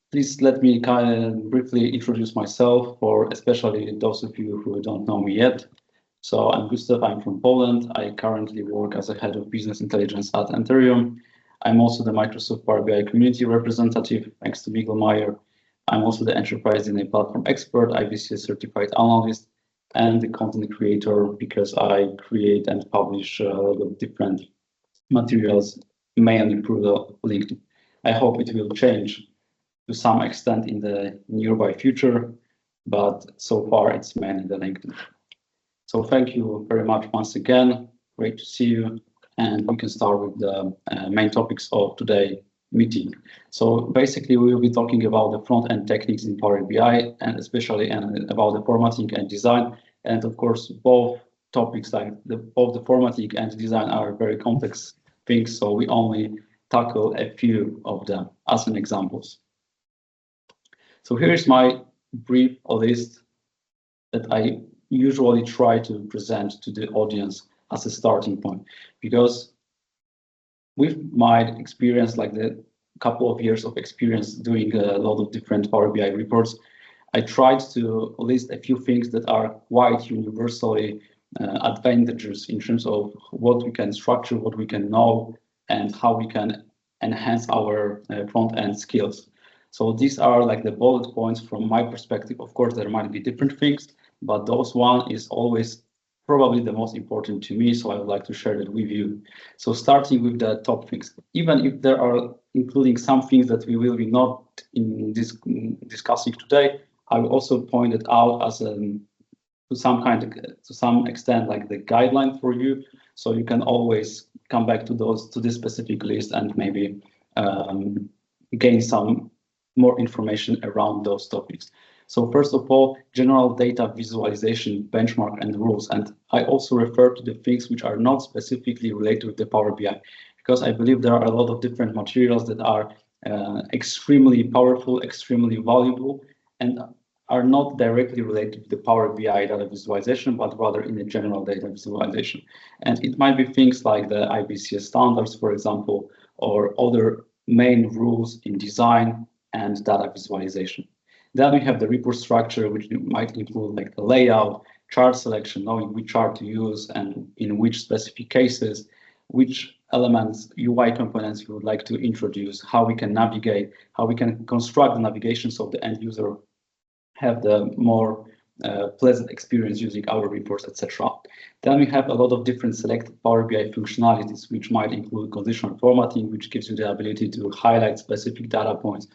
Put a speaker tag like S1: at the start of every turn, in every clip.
S1: Please let me kind of briefly introduce myself for especially those of you who don't know me yet. So I'm Gustaw, I'm from Poland. I currently work as a head of business intelligence at Antherium. I'm also the Microsoft Power BI community representative, thanks to Miguel Meyer. I'm also the enterprise DNA platform expert, IBCS certified analyst, and the content creator because I create and publish different materials, mainly through the LinkedIn. I hope it will change to some extent in the nearby future, but so far it's mainly the LinkedIn. So thank you very much once again. Great to see you. And we can start with the main topics of today's meeting. So basically, we will be talking about the front-end techniques in Power BI and especially about the formatting and design. And of course, both topics like both the formatting and design are very complex things. So we only tackle a few of them as an examples. So here's my brief list that I usually try to present to the audience as a starting point, because with my experience, like the couple of years of experience doing a lot of different Power BI reports, I tried to list a few things that are quite universally advantageous in terms of what we can structure, what we can know, and how we can enhance our front-end skills. So these are like the bullet points from my perspective. Of course, there might be different things, but those one is always probably the most important to me. So I would like to share that with you. So starting with the top things, even if there are including some things that we will be not in this discussing today, I will also point it out as to some extent like the guideline for you, so you can always come back to this specific list and maybe gain some more information around those topics. So first of all, general data visualization, benchmark and rules. And I also refer to the things which are not specifically related to the Power BI, because I believe there are a lot of different materials that are extremely powerful, extremely valuable, and are not directly related to the Power BI data visualization, but rather in the general data visualization. And it might be things like the IBCS standards, for example, or other main rules in design and data visualization. Then we have the report structure, which might include like the layout, chart selection, knowing which chart to use and in which specific cases, which elements, UI components you would like to introduce, how we can navigate, how we can construct the navigation so the end user have the more pleasant experience using our reports, etc. Then we have a lot of different selected Power BI functionalities, which might include conditional formatting, which gives you the ability to highlight specific data points.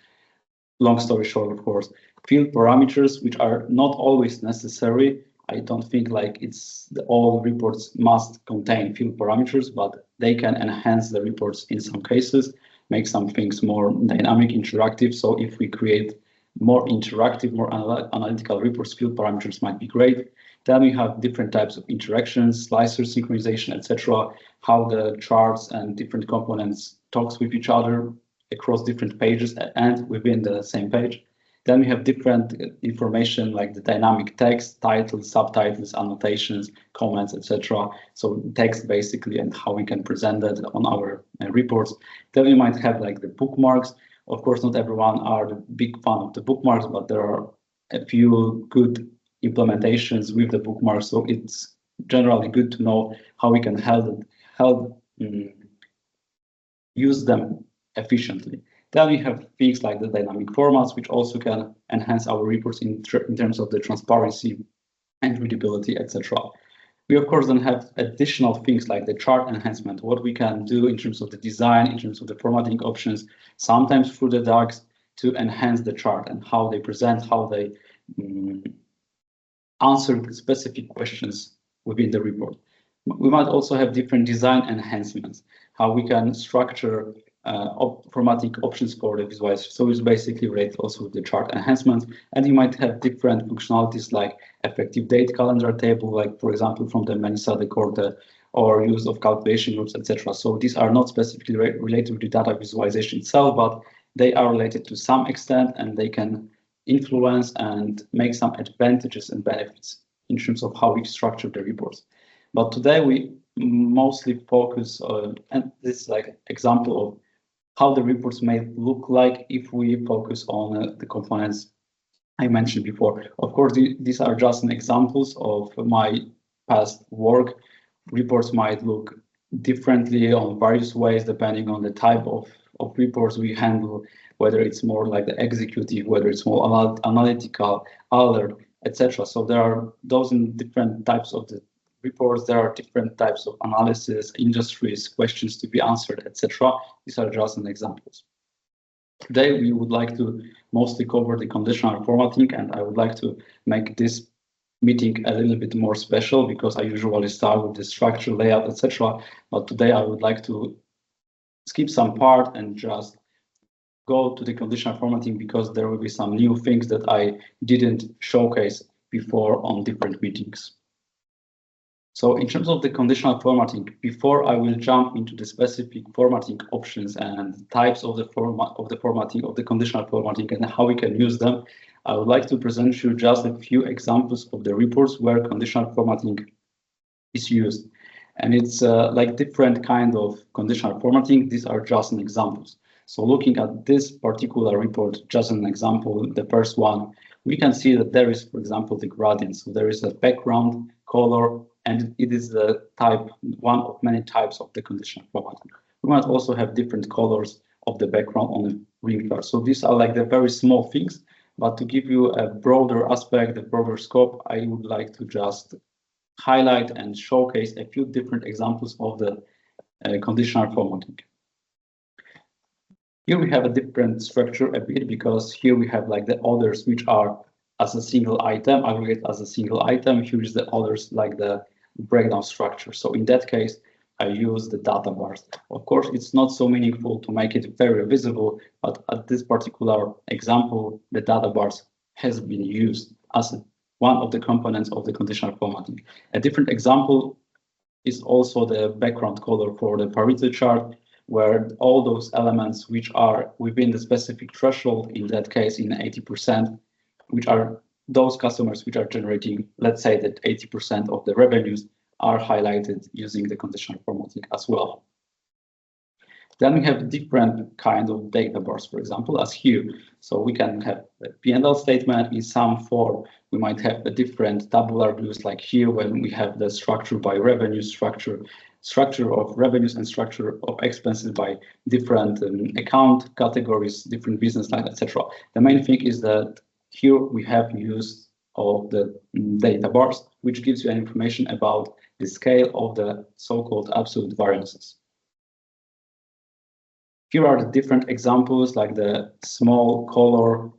S1: Long story short, of course, field parameters, which are not always necessary. I don't think like all reports must contain field parameters, but they can enhance the reports in some cases, make some things more dynamic, interactive. So if we create more interactive, more analytical reports, field parameters might be great. Then we have different types of interactions, slicer synchronization, etc. How the charts and different components talks with each other across different pages and within the same page. Then we have different information like the dynamic text, titles, subtitles, annotations, comments, etc. So text basically, and how we can present that on our reports. Then we might have like the bookmarks. Of course, not everyone are the big fan of the bookmarks, but there are a few good implementations with the bookmarks. So it's generally good to know how we can help use them efficiently. Then we have things like the dynamic formats, which also can enhance our reports in terms of the transparency and readability, etc. We of course then have additional things like the chart enhancement, what we can do in terms of the design, in terms of the formatting options, sometimes through the DAGs to enhance the chart and how they present, how they answer the specific questions within the report. We might also have different design enhancements, how we can structure formatting options for the visualizer. So it's basically related also with the chart enhancements. And you might have different functionalities like effective date calendar table, like for example from the Mensa Corte, or use of calculation groups, etc. So these are not specifically related to data visualization itself, but they are related to some extent, and they can influence and make some advantages and benefits in terms of how we structure the reports. But today we mostly focus on, and this is like an example of how the reports may look like if we focus on the components I mentioned before. Of course, these are just examples of my past work. Reports might look differently on various ways depending on the type of reports we handle, whether it's more like the executive, whether it's more analytical, alert, etc. So there are those in different types of the reports. There are different types of analysis, industries, questions to be answered, etc. These are just an examples. Today, we would like to mostly cover the conditional formatting, and I would like to make this meeting a little bit more special because I usually start with the structure, layout, etc. But today I would like to skip some part and just go to the conditional formatting because there will be some new things that I didn't showcase before on different meetings. So in terms of the conditional formatting, before I will jump into the specific formatting options and types of the formatting of the conditional formatting and how we can use them, I would like to present you just a few examples of the reports where conditional formatting is used. And it's like different kind of conditional formatting. These are just an examples. So looking at this particular report, just an example, the first one, we can see that there is, for example, the gradient. So there is a background color, and it is the type, one of many types of the conditional formatting. We might also have different colors of the background on the ring chart. So these are like the very small things, but to give you a broader aspect, a broader scope, I would like to just highlight and showcase a few different examples of the conditional formatting. Here we have a different structure a bit because here we have like the orders which are as a single item, aggregate as a single item. Here is the orders like the breakdown structure. So in that case, I use the data bars. Of course, it's not so meaningful to make it very visible, but at this particular example, the data bars has been used as one of the components of the conditional formatting. A different example is also the background color for the parity chart, where all those elements which are within the specific threshold, in that case in 80%, which are those customers which are generating, let's say that 80% of the revenues are highlighted using the conditional formatting as well. Then we have different kind of data bars, for example, as here. So we can have a P&L statement in some form. We might have a different tabular views like here when we have the structure by revenue, structure of revenues and structure of expenses by different account categories, different business lines, etc. The main thing is that here we have use of the data bars, which gives you information about the scale of the so-called absolute variances. Here are the different examples, like the small color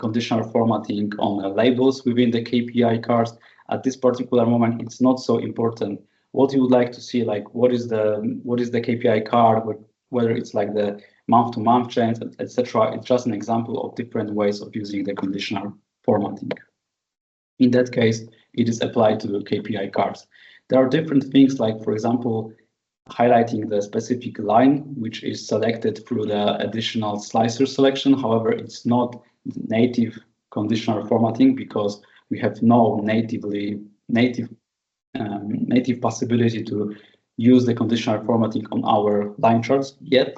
S1: conditional formatting on the labels within the KPI cards. At this particular moment, it's not so important what you would like to see, like what is the KPI card, whether it's like the month-to-month change, etc. It's just an example of different ways of using the conditional formatting. In that case, it is applied to the KPI cards. There are different things, like, for example, highlighting the specific line, which is selected through the additional slicer selection. However, it's not native conditional formatting because we have no native possibility to use the conditional formatting on our line charts yet.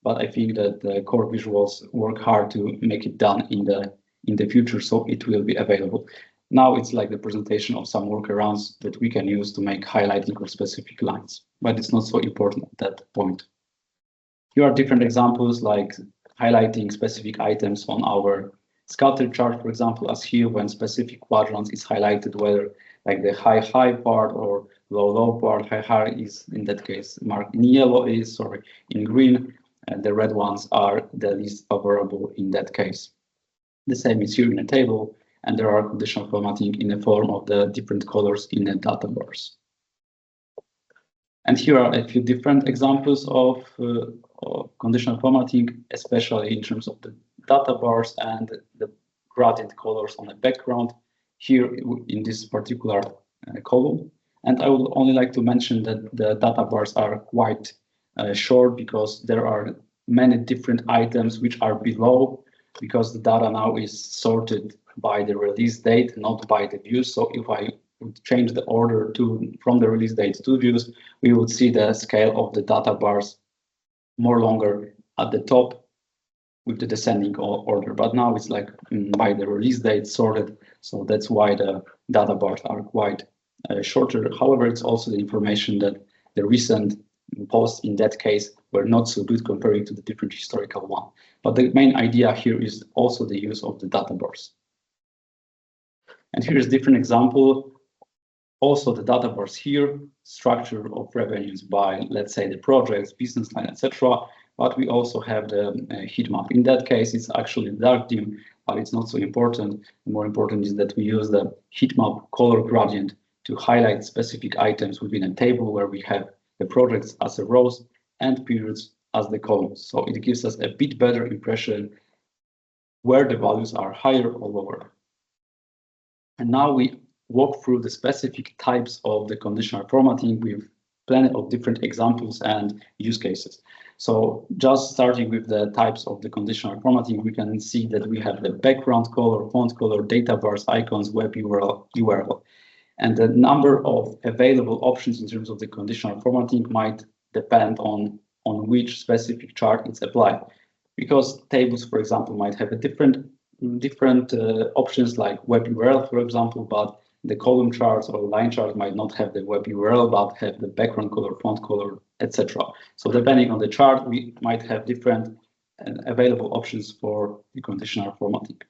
S1: But I think that the core visuals work hard to make it done in the future, so it will be available. Now it's like the presentation of some workarounds that we can use to make highlighting of specific lines, but it's not so important at that point. Here are different examples, like highlighting specific items on our scatter chart, for example, as here when specific quadrants is highlighted, whether like the high part or low part. High is in that case marked in yellow, is in green, and the red ones are the least favorable in that case. The same is here in the table, and there are conditional formatting in the form of the different colors in the data bars. And here are a few different examples of conditional formatting, especially in terms of the data bars and the gradient colors on the background here in this particular column. And I would only like to mention that the data bars are quite short because there are many different items which are below, because the data now is sorted by the release date, not by the views. So if I would change the order from the release date to views, we would see the scale of the data bars more longer at the top with the descending order, but now it's like by the release date sorted, so that's why the data bars are quite shorter. However, it's also the information that the recent posts in that case were not so good comparing to the different historical one. But the main idea here is also the use of the data bars. And here's a different example. Also the data bars here, structure of revenues by, let's say, the projects, business line, etc. But we also have the heat map. In that case, it's actually dark dim, but it's not so important. The more important is that we use the heat map color gradient to highlight specific items within a table where we have the projects as the rows and periods as the columns. So it gives us a bit better impression where the values are higher or lower. And now we walk through the specific types of the conditional formatting with plenty of different examples and use cases. So just starting with the types of the conditional formatting, we can see that we have the background color, font color, data bars, icons, web URL. And the number of available options in terms of the conditional formatting might depend on which specific chart it's applied. Because tables, for example, might have a different options like web URL, for example, but the column charts or line charts might not have the web URL, but have the background color, font color, etc. So depending on the chart, we might have different available options for the conditional formatting.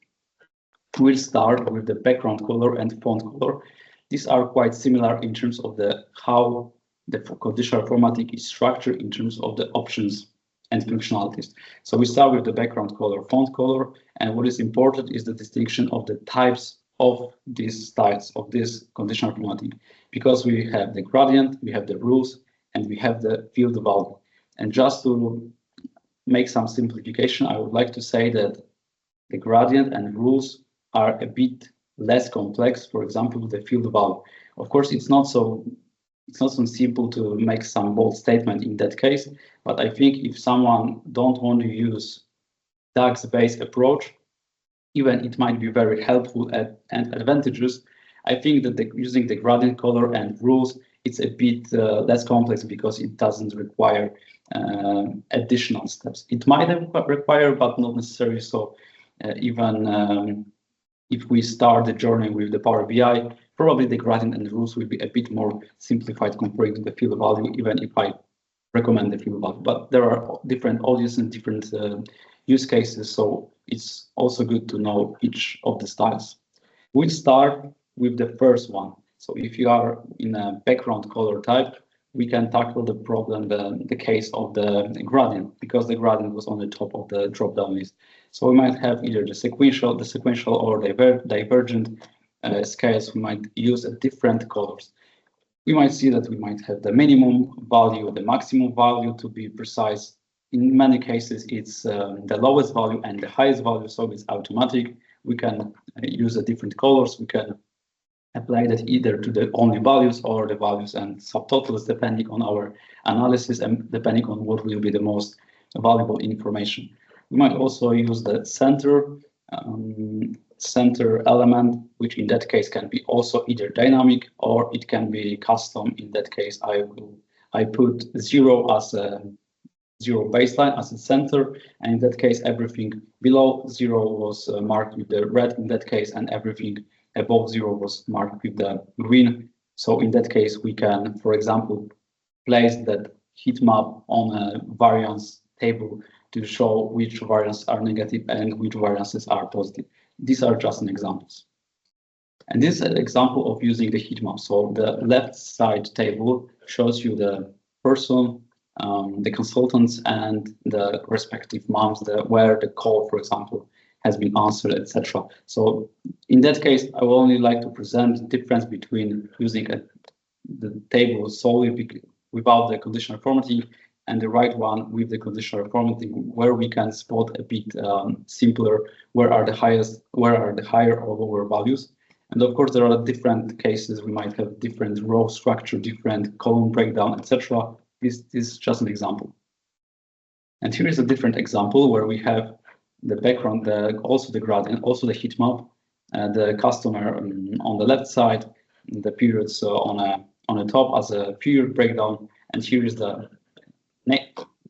S1: We'll start with the background color and font color. These are quite similar in terms of how the conditional formatting is structured in terms of the options and functionalities. So we start with the background color, font color, and what is important is the distinction of the types of these styles of this conditional formatting, because we have the gradient, we have the rules, and we have the field value. And just to make some simplification, I would like to say that the gradient and rules are a bit less complex. For example, the field value. Of course, it's not so simple to make some bold statement in that case, but I think if someone don't want to use DAX-based approach, even it might be very helpful and advantageous. I think that using the gradient color and rules, it's a bit less complex because it doesn't require additional steps. It might require, but not necessarily so. Even if we start the journey with the Power BI, probably the gradient and the rules will be a bit more simplified compared to the field value, even if I recommend the field value. But there are different audiences and different use cases, so it's also good to know each of the styles. We'll start with the first one. So if you are in a background color type, we can tackle the problem, the case of the gradient, because the gradient was on the top of the drop-down list. So we might have either the sequential or divergent scales. We might use different colors. We might see that we might have the minimum value, the maximum value, to be precise. In many cases, it's the lowest value and the highest value, so it's automatic. We can use the different colors. We can apply that either to the only values or the values and subtotals, depending on our analysis and depending on what will be the most valuable information. We might also use the center element, which in that case can be also either dynamic or it can be custom. In that case, I put 0 as a 0 baseline as a center, and in that case, everything below 0 was marked with the red in that case, and everything above 0 was marked with the green. So in that case, we can, for example, place that heat map on a variance table to show which variances are negative and which variances are positive. These are just examples. And this is an example of using the heat map. So the left side table shows you the person, the consultants, and the respective months where the call, for example, has been answered, etc. So in that case, I would only like to present the difference between using the table solely without the conditional formatting and the right one with the conditional formatting, where we can spot a bit simpler where are the higher or lower values. And of course, there are different cases. We might have different row structure, different column breakdown, etc. This is just an example. And here is a different example where we have the background, also the gradient, also the heat map, the customer on the left side, the periods on the top as a period breakdown, and here is the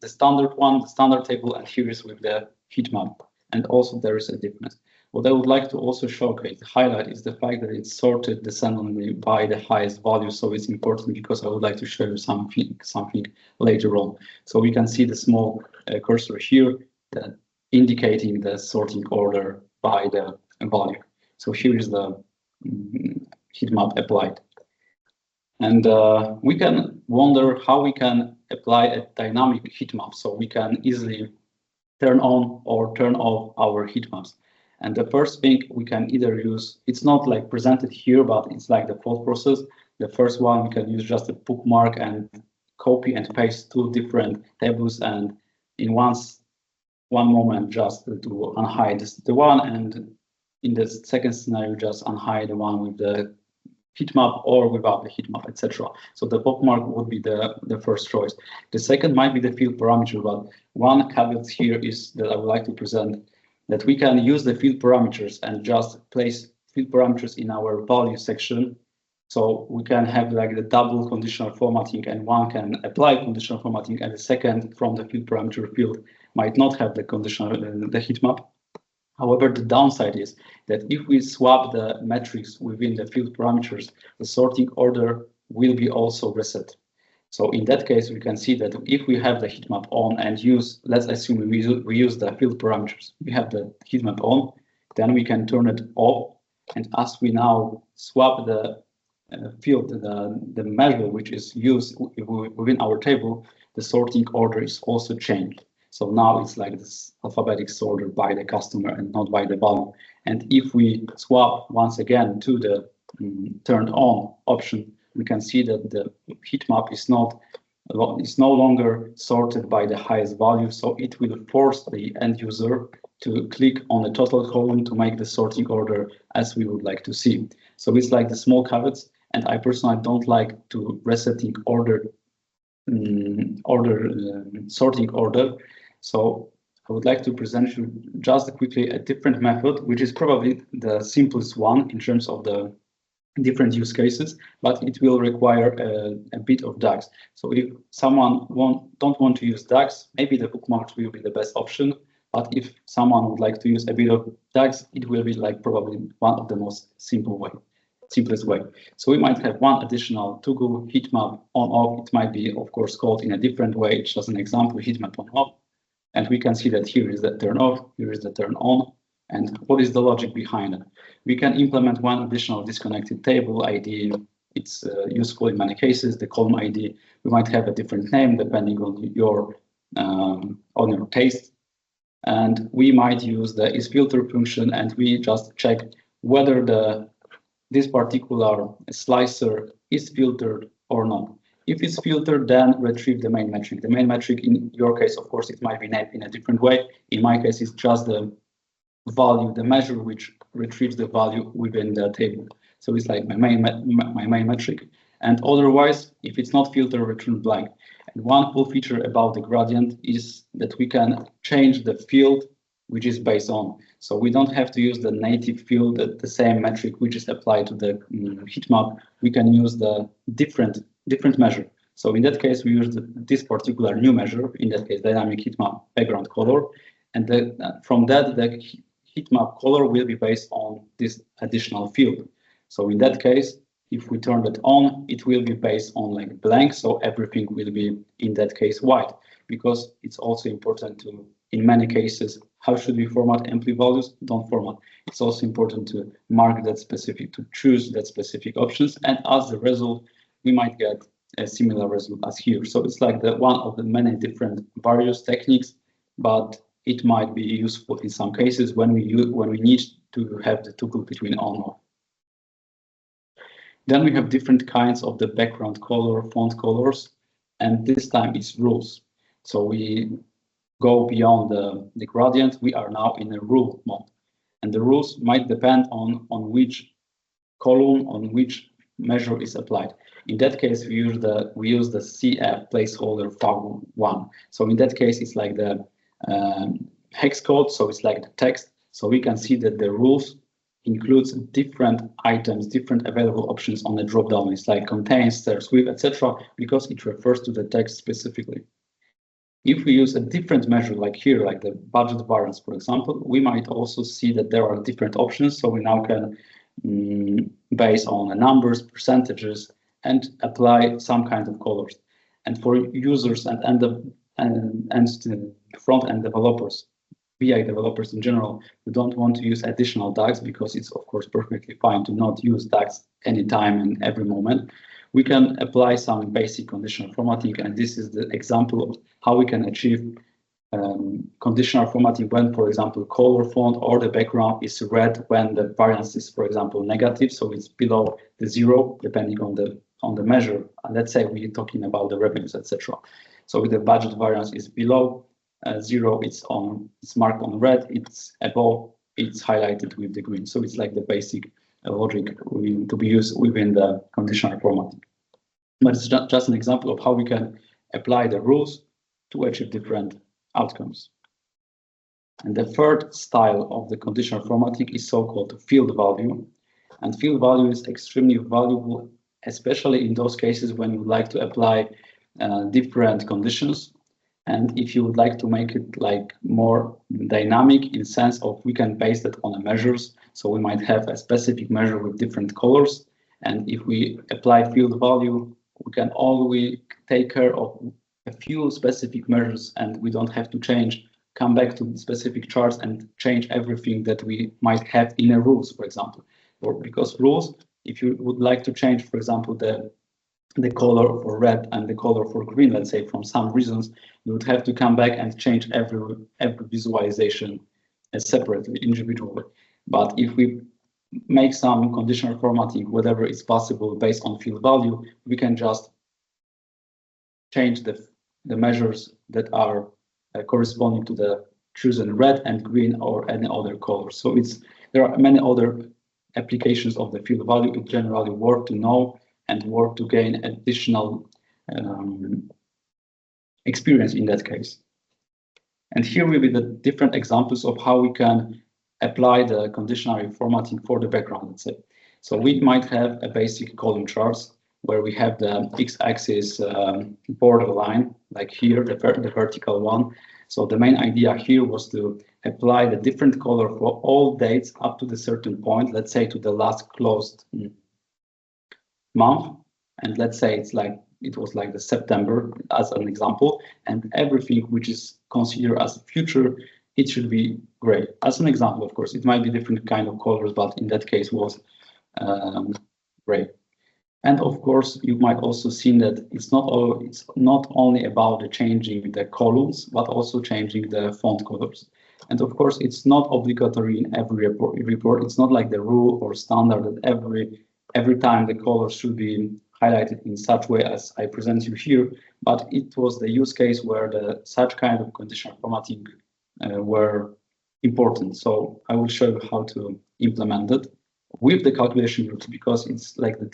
S1: the standard one, the standard table, and here is with the heat map. And also there is a difference. What I would like to also showcase, highlight, is the fact that it's sorted descendingly by the highest value. So it's important because I would like to show you something later on. So we can see the small cursor here that indicating the sorting order by the value. So here is the heat map applied. And we can wonder how we can apply a dynamic heat map. So we can easily turn on or turn off our heat maps. And the first thing we can either use, it's not like presented here, but it's like the thought process. The first one, we can use just a bookmark and copy and paste two different tables, and in one moment just to unhide the one, and in the second scenario just unhide the one with the heat map or without the heat map, etc. So the bookmark would be the first choice. The second might be the field parameter, but one caveat here is that I would like to present that we can use the field parameters and just place field parameters in our value section. So we can have like the double conditional formatting, and one can apply conditional formatting, and the second from the field parameter field might not have the conditional, the heat map. However, the downside is that if we swap the metrics within the field parameters, the sorting order will be also reset. So in that case, we can see that if we have the heat map on and use, let's assume we use the field parameters, we have the heat map on, then we can turn it off. And as we now swap the field, the measure which is used within our table, the sorting order is also changed. So now it's like this alphabetic order by the customer and not by the value. And if we swap once again to the turned on option, we can see that the heat map is no longer sorted by the highest value. So it will force the end user to click on the total column to make the sorting order as we would like to see. So it's like the small caveats. And I personally don't like to resetting sorting order. So I would like to present you just quickly a different method, which is probably the simplest one in terms of the different use cases, but it will require a bit of DAX. So if someone don't want to use DAX, maybe the bookmarks will be the best option. But if someone would like to use a bit of DAX, it will be like probably one of the most simplest way. So we might have one additional toggle heat map on off. It might be, of course, called in a different way. It's just an example, heat map on off. And we can see that here is the turn off, here is the turn on. And what is the logic behind it? We can implement one additional disconnected table ID. It's useful in many cases. The column ID, we might have a different name depending on your taste. And we might use the isFilter function, and we just check whether this particular slicer is filtered or not. If it's filtered, then retrieve the main metric. The main metric in your case, of course, it might be named in a different way. In my case, it's just the value, the measure which retrieves the value within the table. So it's like my main metric. And otherwise, if it's not filtered, return blank. And one cool feature about the gradient is that we can change the field which is based on. So we don't have to use the native field, the same metric which is applied to the heat map. We can use the different measure. So in that case, we use this particular new measure, in that case, dynamic heat map background color. And from that, the heat map color will be based on this additional field. So in that case, if we turn that on, it will be based on like blank. So everything will be, in that case, white, because it's also important to, in many cases, how should we format empty values? Don't format. It's also important to mark that specific, to choose that specific options. And as the result, we might get a similar result as here. So it's like one of the many different various techniques, but it might be useful in some cases when we need to have the toggle between on and off. Then we have different kinds of the background color, font colors, and this time it's rules. So we go beyond the gradient. We are now in a rule mode, and the rules might depend on which column, on which measure is applied. In that case, we use the CF placeholder fag1. So in that case, it's like the hex code. So it's like the text. So we can see that the rules includes different items, different available options on the dropdown. It's like contains, stairs with, etc., because it refers to the text specifically. If we use a different measure, like here, like the budget variance, for example, we might also see that there are different options. So we now can base on the numbers, percentages, and apply some kind of colors. And for users and the front-end developers, BI developers in general, who don't want to use additional DAGs, because it's of course perfectly fine to not use DAGs anytime and every moment, we can apply some basic conditional formatting, and this is the example of how we can achieve conditional formatting when, for example, color font or the background is red when the variance is, for example, negative, so it's below the 0, depending on the measure. And let's say we're talking about the revenues, etc. So if the budget variance is below 0, it's marked on red. It's above, it's highlighted with the green. So it's like the basic logic to be used within the conditional formatting. But it's just an example of how we can apply the rules to achieve different outcomes. And the third style of the conditional formatting is so-called field value. And field value is extremely valuable, especially in those cases when you would like to apply different conditions. And if you would like to make it like more dynamic in sense of we can base that on the measures. So we might have a specific measure with different colors. And if we apply field value, we can always take care of a few specific measures, and we don't have to come back to specific charts and change everything that we might have in a rules, for example. Or because rules, if you would like to change, for example, the color for red and the color for green, let's say, from some reasons, you would have to come back and change every visualization separately, individually. But if we make some conditional formatting, whatever is possible based on field value, we can just change the measures that are corresponding to the chosen red and green or any other color. So there are many other applications of the field value. It generally worth to know and work to gain additional experience in that case. And here will be the different examples of how we can apply the conditional formatting for the background, let's say. So we might have a basic column charts where we have the x-axis borderline, like here, the vertical one. So the main idea here was to apply the different color for all dates up to the certain point, let's say to the last closed month. And let's say it was like the September as an example, and everything which is considered as future, it should be gray. As an example, of course, it might be different kind of colors, but in that case was gray. And of course, you might also see that it's not only about the changing the columns, but also changing the font colors. And of course, it's not obligatory in every report. It's not like the rule or standard that every time the colors should be highlighted in such way as I present you here, but it was the use case where such kind of conditional formatting were important. So I will show you how to implement it with the calculation groups, because it's like the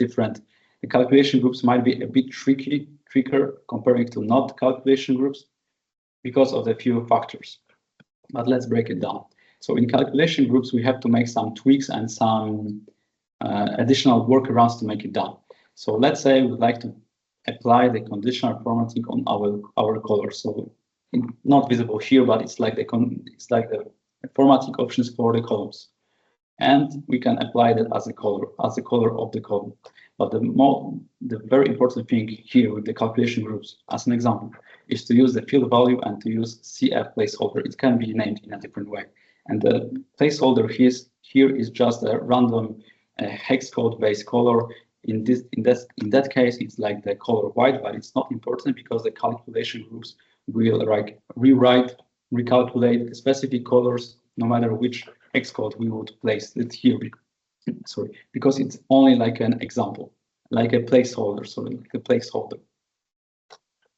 S1: calculation groups might be a bit trickier comparing to not calculation groups because of the few factors. But let's break it down. So in calculation groups, we have to make some tweaks and some additional workarounds to make it done. So let's say we'd like to apply the conditional formatting on our colors. So not visible here, but it's like the formatting options for the columns. And we can apply that as a color of the column. But the very important thing here with the calculation groups, as an example, is to use the field value and to use CF placeholder. It can be named in a different way. And the placeholder here is just a random hex code based color. In that case, it's like the color white, but it's not important because the calculation groups will like recalculate specific colors, no matter which hex code we would place it here. Sorry, because it's only like an example, like a placeholder. Sorry, like a placeholder.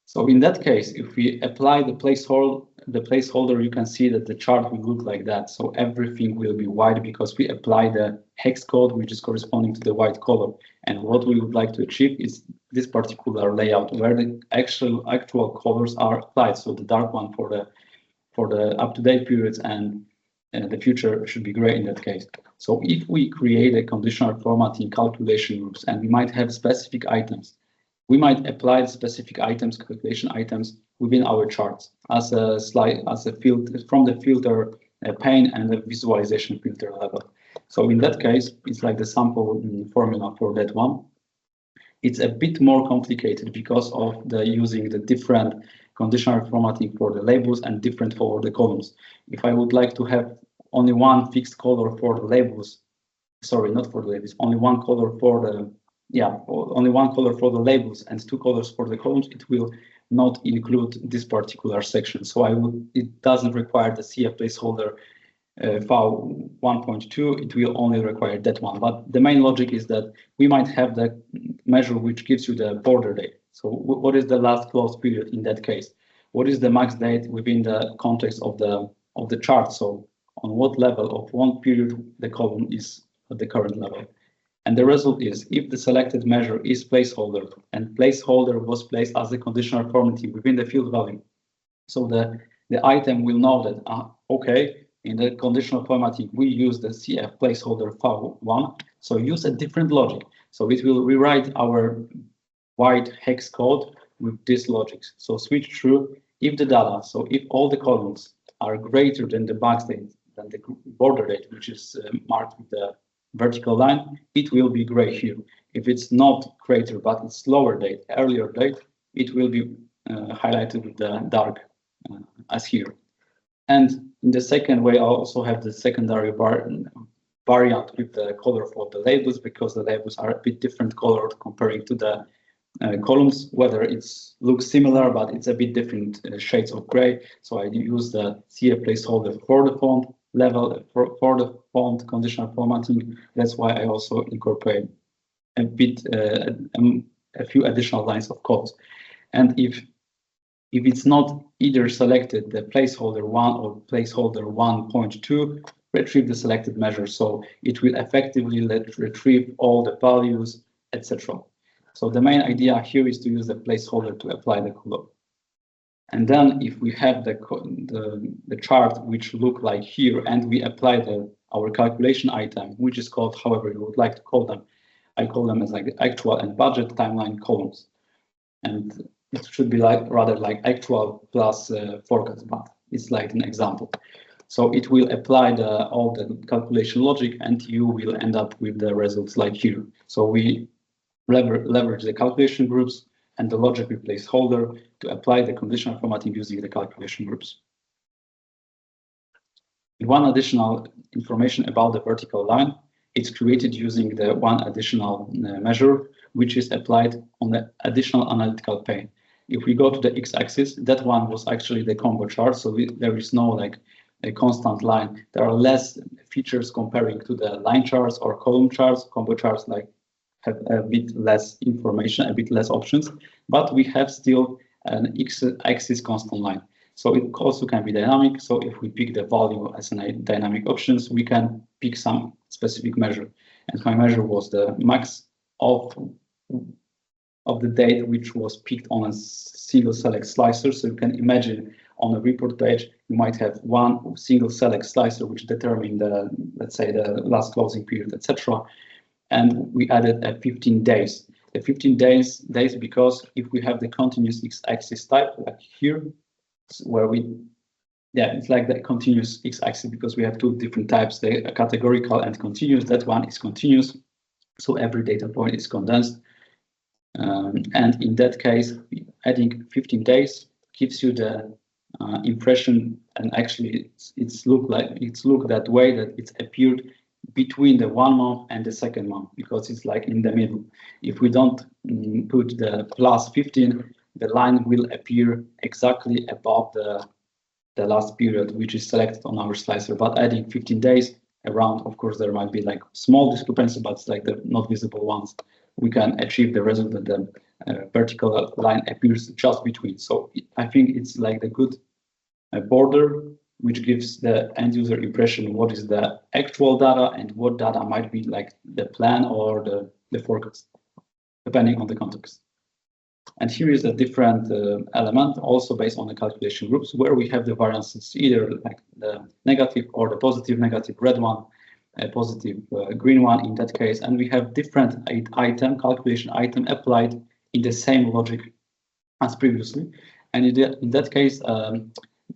S1: So in that case, if we apply the placeholder, you can see that the chart will look like that. So everything will be white because we apply the hex code, which is corresponding to the white color. And what we would like to achieve is this particular layout where the actual colors are applied. So the dark one for the up-to-date periods, and the future should be gray in that case. So if we create a conditional formatting calculation groups, and we might have specific items, we might apply the specific items, calculation items within our charts. as a slide, as a filter from the filter pane and the visualization filter level. So in that case, it's like the sample formula for that one. It's a bit more complicated because of the using the different conditional formatting for the labels and different for the columns. If I would like to have only one fixed color for the labels, sorry, not for the labels, only one color for the, only one color for the labels and two colors for the columns, it will not include this particular section. So it doesn't require the CF placeholder file 1.2, it will only require that one. But the main logic is that we might have the measure which gives you the border date. So what is the last close period in that case? What is the max date within the context of the chart? So on what level of one period the column is at the current level? And the result is, if the selected measure is placeholder and placeholder was placed as a conditional formatting within the field value, so the item will know that, okay, in the conditional formatting, we use the CF placeholder file 1, so use a different logic. So it will rewrite our wide hex code with this logic. So switch through if the data, so if all the columns are greater than the max date, than the border date, which is marked with the vertical line, it will be gray here. If it's not greater, but it's lower date, earlier date, it will be highlighted with the dark as here. And in the second way, I also have the secondary variant with the color for the labels, because the labels are a bit different color comparing to the columns, whether it's looks similar, but it's a bit different shades of gray. So I use the CF placeholder for the font level, for the font conditional formatting. That's why I also incorporate a bit, a few additional lines of code. And if it's not either selected the placeholder 1 or placeholder 1.2, retrieve the selected measure. So it will effectively retrieve all the values, etc. So the main idea here is to use the placeholder to apply the color. And then if we have the chart which look like here, and we apply our calculation item, which is called however you would like to call them, I call them as like the actual and budget timeline columns. And it should be rather like actual plus forecast, but it's like an example. So it will apply all the calculation logic, and you will end up with the results like here. So we leverage the calculation groups and the logic with placeholder to apply the conditional formatting using the calculation groups. One additional information about the vertical line, it's created using the one additional measure, which is applied on the additional analytical pane. If we go to the x-axis, that one was actually the combo chart, so there is no like a constant line. There are less features comparing to the line charts or column charts. Combo charts like have a bit less information, a bit less options, but we have still an x-axis constant line. So it also can be dynamic. So if we pick the value as a dynamic options, we can pick some specific measure. And my measure was the max of the date which was picked on a single select slicer. So you can imagine on a report page, you might have one single select slicer which determine let's say the last closing period, etc. And we added 15 days. The 15 days because if we have the continuous x-axis type like here, where it's like the continuous x-axis because we have two different types, the categorical and continuous. That one is continuous, so every data point is condensed. And in that case, adding 15 days gives you the impression, and actually it's look that way, that it's appeared between the 1 month and the second month, because it's like in the middle. If we don't put the plus 15, the line will appear exactly above the last period which is selected on our slicer. But adding 15 days around, of course there might be like small discrepancy, but it's like the not visible ones. We can achieve the result that the vertical line appears just between. So I think it's like the good border which gives the end user impression what is the actual data and what data might be like the plan or the forecast, depending on the context. And here is a different element, also based on the calculation groups, where we have the variances, either like the negative or the positive negative red one, a positive green one in that case. And we have different calculation item applied in the same logic as previously. And in that case,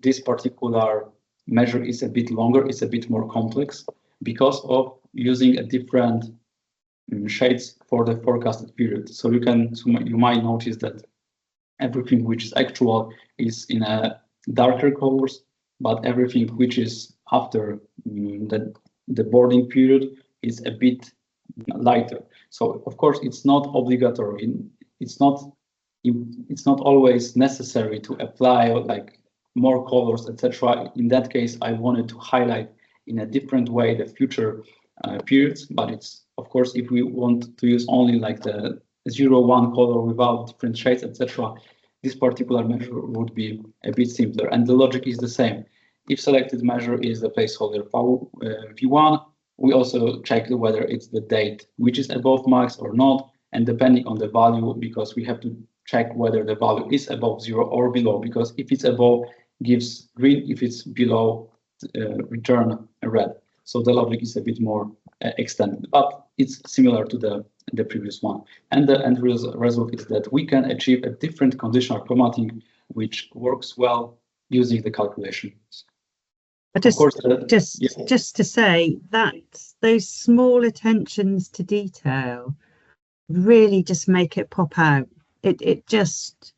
S1: this particular measure is a bit longer, it's a bit more complex because of using a different shades for the forecasted period. So you might notice that everything which is actual is in a darker colors, but everything which is after the boarding period is a bit lighter. So of course it's not obligatory. It's not always necessary to apply like more colors, etc. In that case, I wanted to highlight in a different way the future periods, but it's of course if we want to use only like the 0-1 color without different shades, etc., this particular measure would be a bit simpler. And the logic is the same. If selected measure is the placeholder V1, we also check whether it's the date which is above max or not, and depending on the value, because we have to check whether the value is above 0 or below, because if it's above, gives green, if it's below, return a red. So the logic is a bit more extended, but it's similar to the previous one. And the end result is that we can achieve a different conditional formatting, which works well using the calculations.
S2: But just to say that those small attentions to detail really just make it pop out. It just,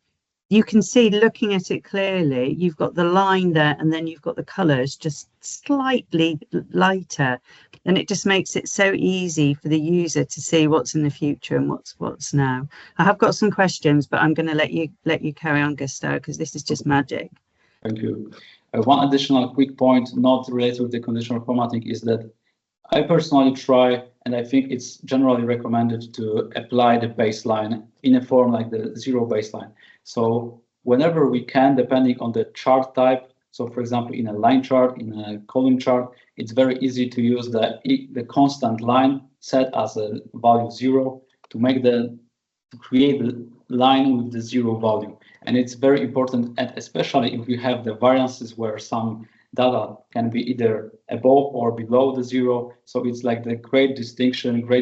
S2: you can see looking at it clearly, you've got the line there and then you've got the colors just slightly lighter, and it just makes it so easy for the user to see what's in the future and what's now. I have got some questions, but I'm going to let you carry on, Gustaw, because this is just magic.
S1: Thank you. One additional quick point not related with the conditional formatting is that I personally try, and I think it's generally recommended to apply the baseline in a form like the 0 baseline. So whenever we can, depending on the chart type, so for example, in a line chart, in a column chart, it's very easy to use the constant line set as a value 0 to create the line with the 0 value. And it's very important, and especially if we have the variances where some data can be either above or below the 0. So it's like the great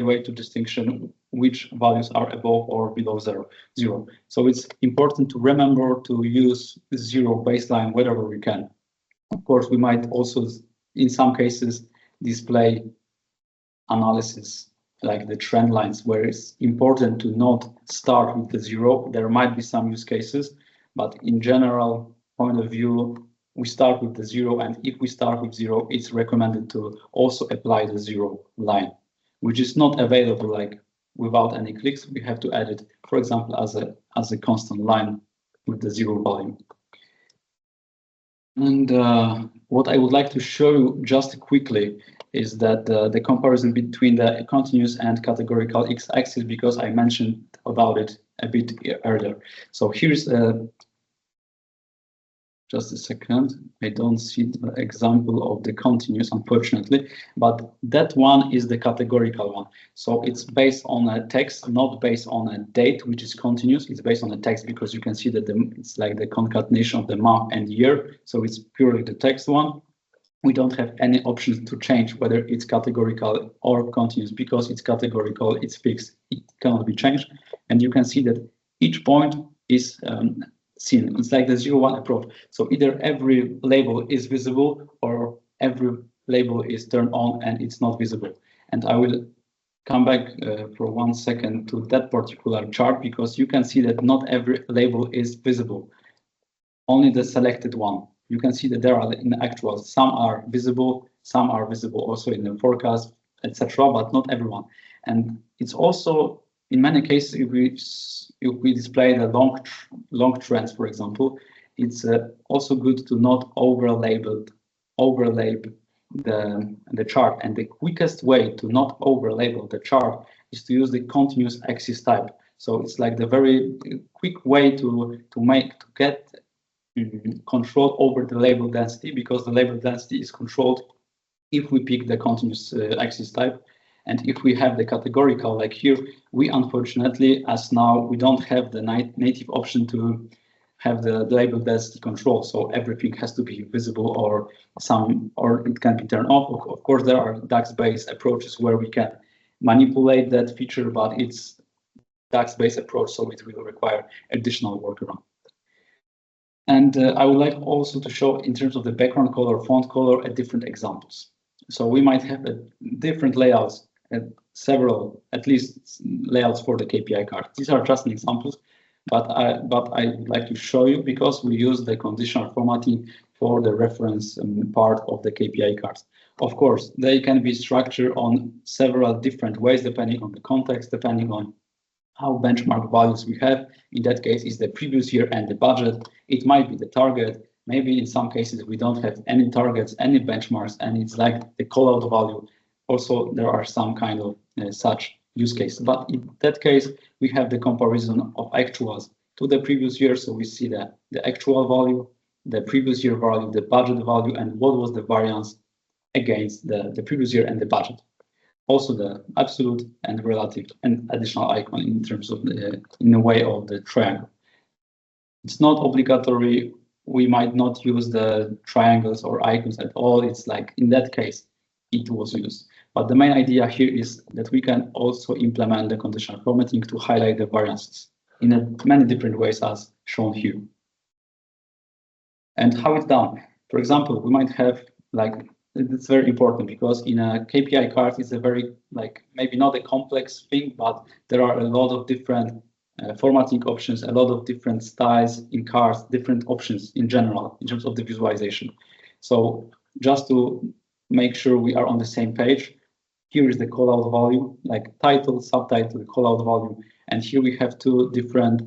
S1: way to distinction which values are above or below 0. So it's important to remember to use 0 baseline wherever we can. Of course, we might also, in some cases, display analysis like the trend lines, where it's important to not start with the 0. There might be some use cases, but in general point of view, we start with the 0, and if we start with 0, it's recommended to also apply the 0 line, which is not available like without any clicks. We have to add it, for example, as a constant line with the 0 value. And what I would like to show you just quickly is that the comparison between the continuous and categorical x-axis, because I mentioned about it a bit earlier. So here's just a second. I don't see the example of the continuous, unfortunately, but that one is the categorical one. So it's based on a text, not based on a date, which is continuous. It's based on a text because you can see that it's like the concatenation of the month and year. So it's purely the text one. We don't have any options to change whether it's categorical or continuous, because it's categorical, it's fixed, it cannot be changed. And you can see that each point is seen. It's like the 0-1 approach. So either every label is visible or every label is turned on and it's not visible. And I will come back for 1 second to that particular chart, because you can see that not every label is visible, only the selected one. You can see that there are in the actual, some are visible also in the forecast, etc., but not everyone. And it's also, in many cases, if we display the long trends, for example, it's also good to not overlay the chart. And the quickest way to not overlabel the chart is to use the continuous axis type. So it's like the very quick way to get control over the label density, because the label density is controlled if we pick the continuous axis type. And if we have the categorical, like here, we unfortunately, as now, we don't have the native option to have the label density control. So everything has to be visible, or it can be turned off. Of course, there are DAX-based approaches where we can manipulate that feature, but it's DAX-based approach, so it will require additional workaround. And I would like also to show in terms of the background color, font color, at different examples. So we might have different layouts, several, at least layouts for the KPI card. These are just examples, but I would like to show you because we use the conditional formatting for the reference part of the KPI cards. Of course, they can be structured on several different ways, depending on the context, depending on how benchmark values we have. In that case, is the previous year and the budget. It might be the target. Maybe in some cases we don't have any targets, any benchmarks, and it's like the callout value. Also, there are some kind of such use case. But in that case, we have the comparison of actuals to the previous year. So we see the actual value, the previous year value, the budget value, and what was the variance against the previous year and the budget. Also the absolute and relative and additional icon in terms of in the way of the triangle. It's not obligatory. We might not use the triangles or icons at all. It's like in that case, it was used. But the main idea here is that we can also implement the conditional formatting to highlight the variances in many different ways as shown here. And how it's done. For example, we might have like, it's very important because in a KPI card, it's a very, like, maybe not a complex thing, but there are a lot of different formatting options, a lot of different styles in cards, different options in general, in terms of the visualization. So just to make sure we are on the same page, here is the callout value, like title, subtitle, callout value. And here we have two different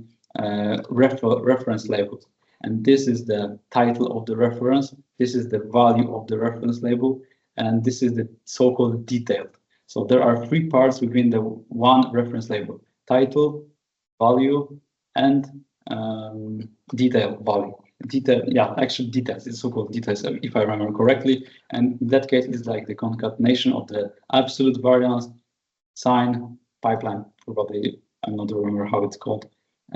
S1: reference labels. And this is the title of the reference. This is the value of the reference label. And this is the so-called detailed. So there are three parts within the one reference label: title, value, and detail value. Detail, yeah, actually details, it's so-called details, if I remember correctly. And in that case, it's like the concatenation of the absolute variance, sign, pipeline, probably, I'm not remember how it's called,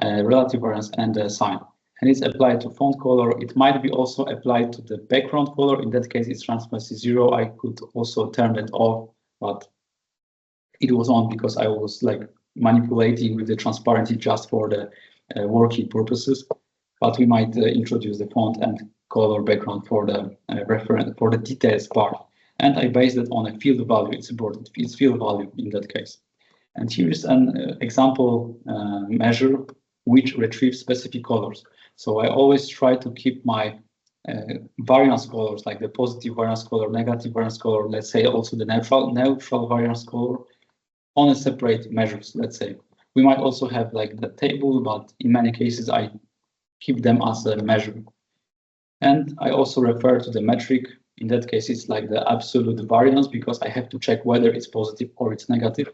S1: relative variance, and sign. And it's applied to font color. It might be also applied to the background color. In that case, it's transparency 0. I could also turn that off, but it was on because I was like manipulating with the transparency just for the working purposes. But we might introduce the font and color background for the reference, for the details part. And I based it on a field value. It's important. It's field value in that case. And here is an example measure which retrieves specific colors. So I always try to keep my variance colors, like the positive variance color, negative variance color, let's say also the neutral variance color, on a separate measures, let's say. We might also have like the table, but in many cases I keep them as a measure. And I also refer to the metric. In that case, it's like the absolute variance because I have to check whether it's positive or it's negative.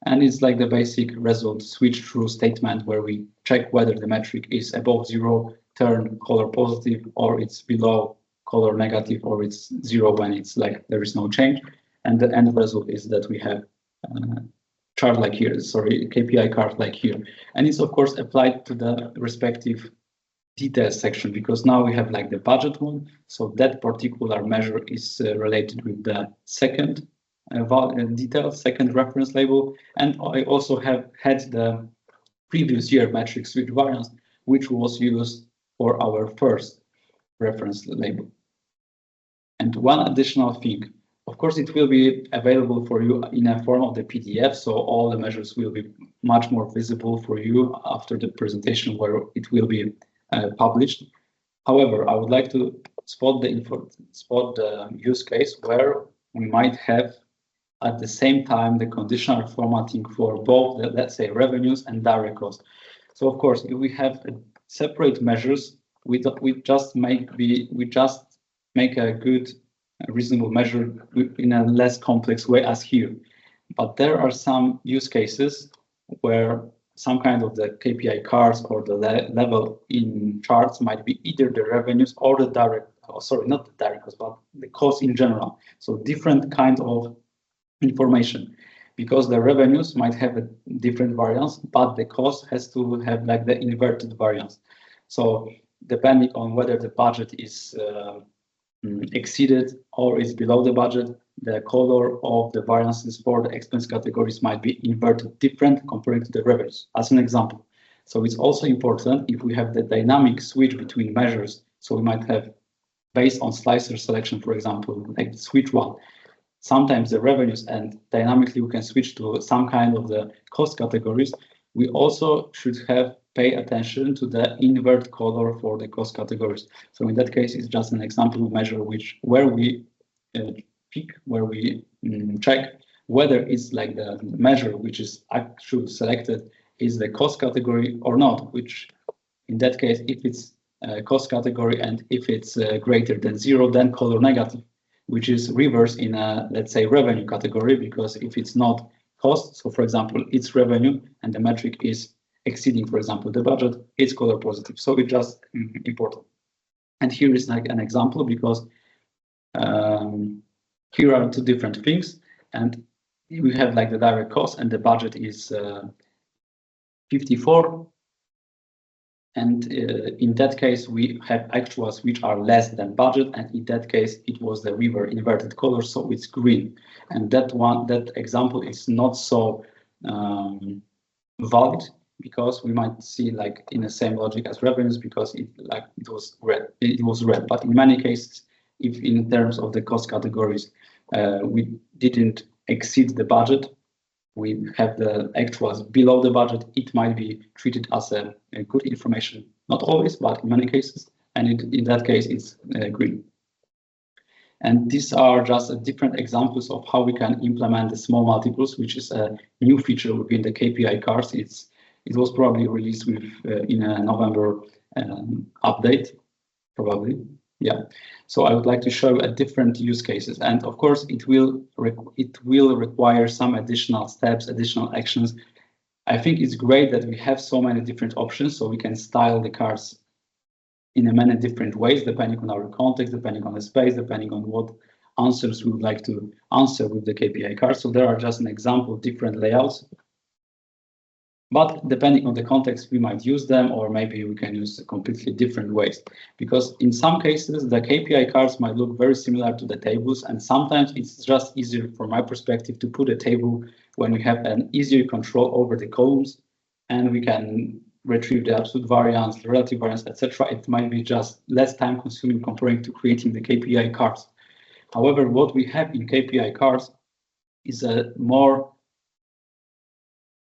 S1: And it's like the basic result switch through statement where we check whether the metric is above 0, turn color positive, or it's below color negative, or it's 0 when it's like there is no change. And the end result is that we have chart like here, sorry, KPI card like here. And it's of course applied to the respective details section because now we have like the budget one. So that particular measure is related with the second detail, second reference label. And I also have had the previous year metric switch variance, which was used for our first reference label. And one additional thing, of course, it will be available for you in a form of the PDF, so all the measures will be much more visible for you after the presentation where it will be published. However, I would like to spot the use case where we might have at the same time the conditional formatting for both the, let's say, revenues and direct costs. So of course, if we have separate measures, we just make a good reasonable measure in a less complex way as here. But there are some use cases where some kind of the KPI cards or the level in charts might be either the revenues or the direct, sorry, not the direct cost, but the cost in general. So different kind of information, because the revenues might have a different variance, but the cost has to have like the inverted variance. So depending on whether the budget is exceeded or is below the budget, the color of the variances for the expense categories might be inverted different compared to the revenues, as an example. So it's also important if we have the dynamic switch between measures. So we might have, based on slicer selection, for example, like switch one, sometimes the revenues, and dynamically we can switch to some kind of the cost categories. We also should pay attention to the invert color for the cost categories. So in that case, it's just an example measure where we pick, where we check whether it's like the measure which is actually selected is the cost category or not, which in that case, if it's a cost category and if it's greater than 0, then color negative, which is reverse in a, let's say, revenue category, because if it's not cost, so for example, it's revenue and the metric is exceeding, for example, the budget, it's color positive. So it's just important. And here is like an example, because here are two different things, and we have like the direct cost and the budget is 54. And in that case, we have actuals which are less than budget, and in that case, it was the reverse inverted color, so it's green. And that example is not so valid, because we might see like in the same logic as revenues, because it was red. But in many cases, if in terms of the cost categories, we didn't exceed the budget, we have the actuals below the budget, it might be treated as a good information. Not always, but in many cases. And in that case, it's green. And these are just different examples of how we can implement the small multiples, which is a new feature within the KPI cards. It was probably released with in a November update, probably. Yeah. So I would like to show a different use cases, and of course it will require some additional steps, additional actions. I think it's great that we have so many different options, so we can style the cards in many different ways, depending on our context, depending on the space, depending on what answers we would like to answer with the KPI cards. So there are just an example of different layouts. But depending on the context, we might use them, or maybe we can use completely different ways. Because in some cases, the KPI cards might look very similar to the tables, and sometimes it's just easier from my perspective to put a table when we have an easier control over the columns, and we can retrieve the absolute variance, the relative variance, etc. It might be just less time consuming comparing to creating the KPI cards. However, what we have in KPI cards is a more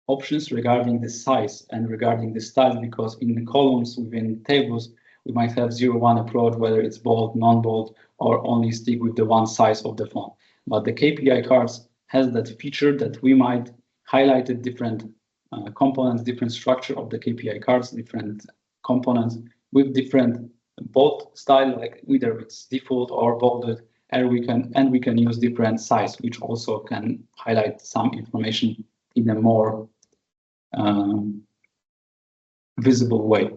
S1: options regarding the size and regarding the style, because in the columns within tables, we might have 0-1 approach, whether it's bold, non-bold, or only stick with the one size of the font. But the KPI cards has that feature that we might highlight the different components, different structure of the KPI cards, different components with different bold style, like either it's default or bolded, and we can use different size, which also can highlight some information in a more visible way.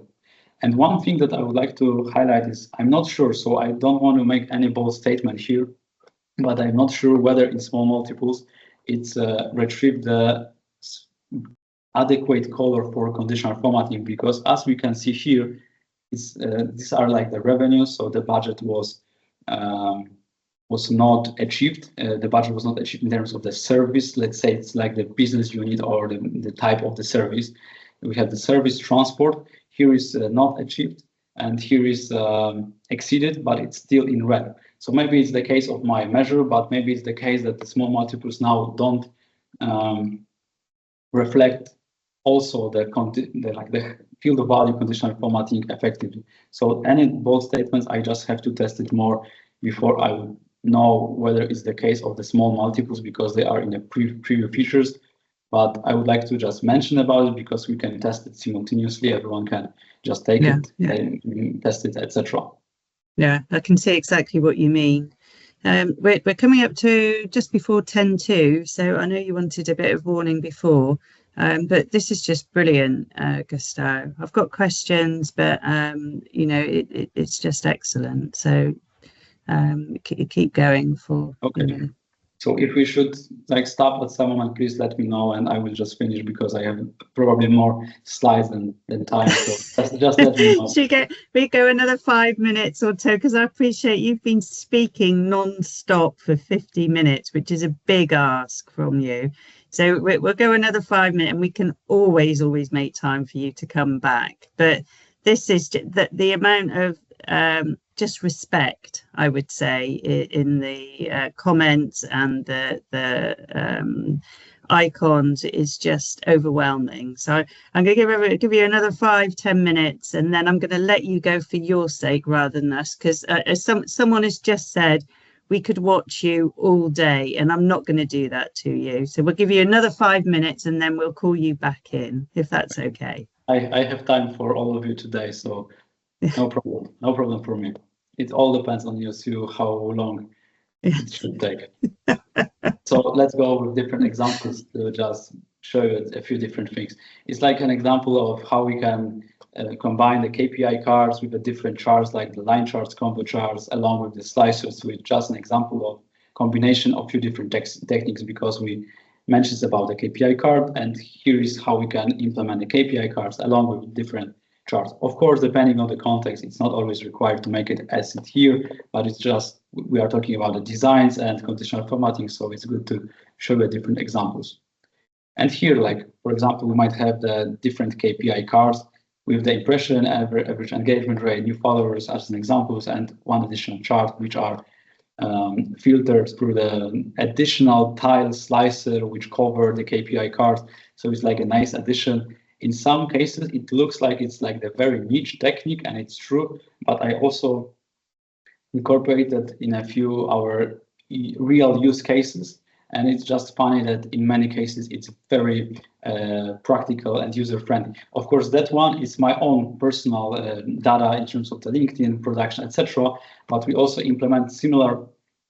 S1: And one thing that I would like to highlight is, I'm not sure, so I don't want to make any bold statement here, but I'm not sure whether in small multiples it's retrieved the adequate color for conditional formatting, because as we can see here, it's these are like the revenues, so the budget was not achieved. The budget was not achieved in terms of the service. Let's say it's like the business unit or the type of the service. We have the service transport. Here is not achieved, and here is exceeded, but it's still in red. So maybe it's the case of my measure, but maybe it's the case that the small multiples now don't reflect also the field of value conditional formatting effectively. So any bold statements, I just have to test it more before I would know whether it's the case of the small multiples, because they are in the preview features. But I would like to just mention about it because we can test it simultaneously. Everyone can just take it and test it, etc.
S2: Yeah, I can see exactly what you mean. We're coming up to just before 10:02, so I know you wanted a bit of warning before, but this is just brilliant, Gustaw. I've got questions, but you know, it's just excellent. So keep going for.
S1: Okay. You know. So if we should like stop at some moment, please let me know, and I will just finish because I have probably more slides than time. So just let me know.
S2: Should we go another 5 minutes or so? Because I appreciate you've been speaking non-stop for 50 minutes, which is a big ask from you. So we'll go another 5 minutes, and we can always make time for you to come back. But this is the amount of just respect, I would say, in the comments and the icons is just overwhelming. So I'm going to give you another 5-10 minutes, and then I'm going to let you go for your sake rather than us, because as someone has just said, we could watch you all day, and I'm not going to do that to you. So we'll give you another 5 minutes, and then we'll call you back in, if that's okay.
S1: I have time for all of you today, so no problem. No problem for me. It all depends on you, how long it should take. So let's go with different examples to just show you a few different things. It's like an example of how we can combine the KPI cards with the different charts, like the line charts, combo charts, along with the slicers, with just an example of combination of few different techniques, because we mentioned about the KPI card, and here is how we can implement the KPI cards along with different charts. Of course, depending on the context, it's not always required to make it as it here, but it's just, we are talking about the designs and conditional formatting, so it's good to show you different examples. And here, like, for example, we might have the different KPI cards with the impression, average engagement rate, new followers as an examples, and one additional chart, which are filtered through the additional tile slicer, which cover the KPI cards. So it's like a nice addition. In some cases, it looks like it's like the very niche technique, and it's true, but I also incorporated in a few our real use cases. And it's just funny that in many cases, it's very practical and user-friendly. Of course, that one is my own personal data in terms of the LinkedIn production, etc. But we also implement similar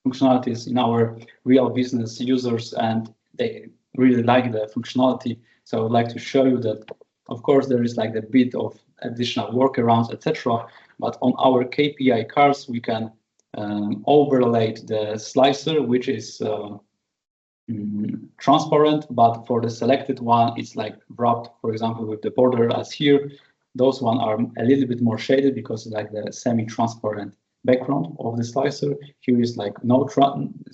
S1: functionalities in our real business users, and they really like the functionality. So I would like to show you that, of course, there is like a bit of additional workarounds, etc. But on our KPI cards, we can overlay the slicer, which is transparent, but for the selected one, it's like wrapped, for example, with the border as here. Those one are a little bit more shaded because like the semi-transparent background of the slicer. Here is like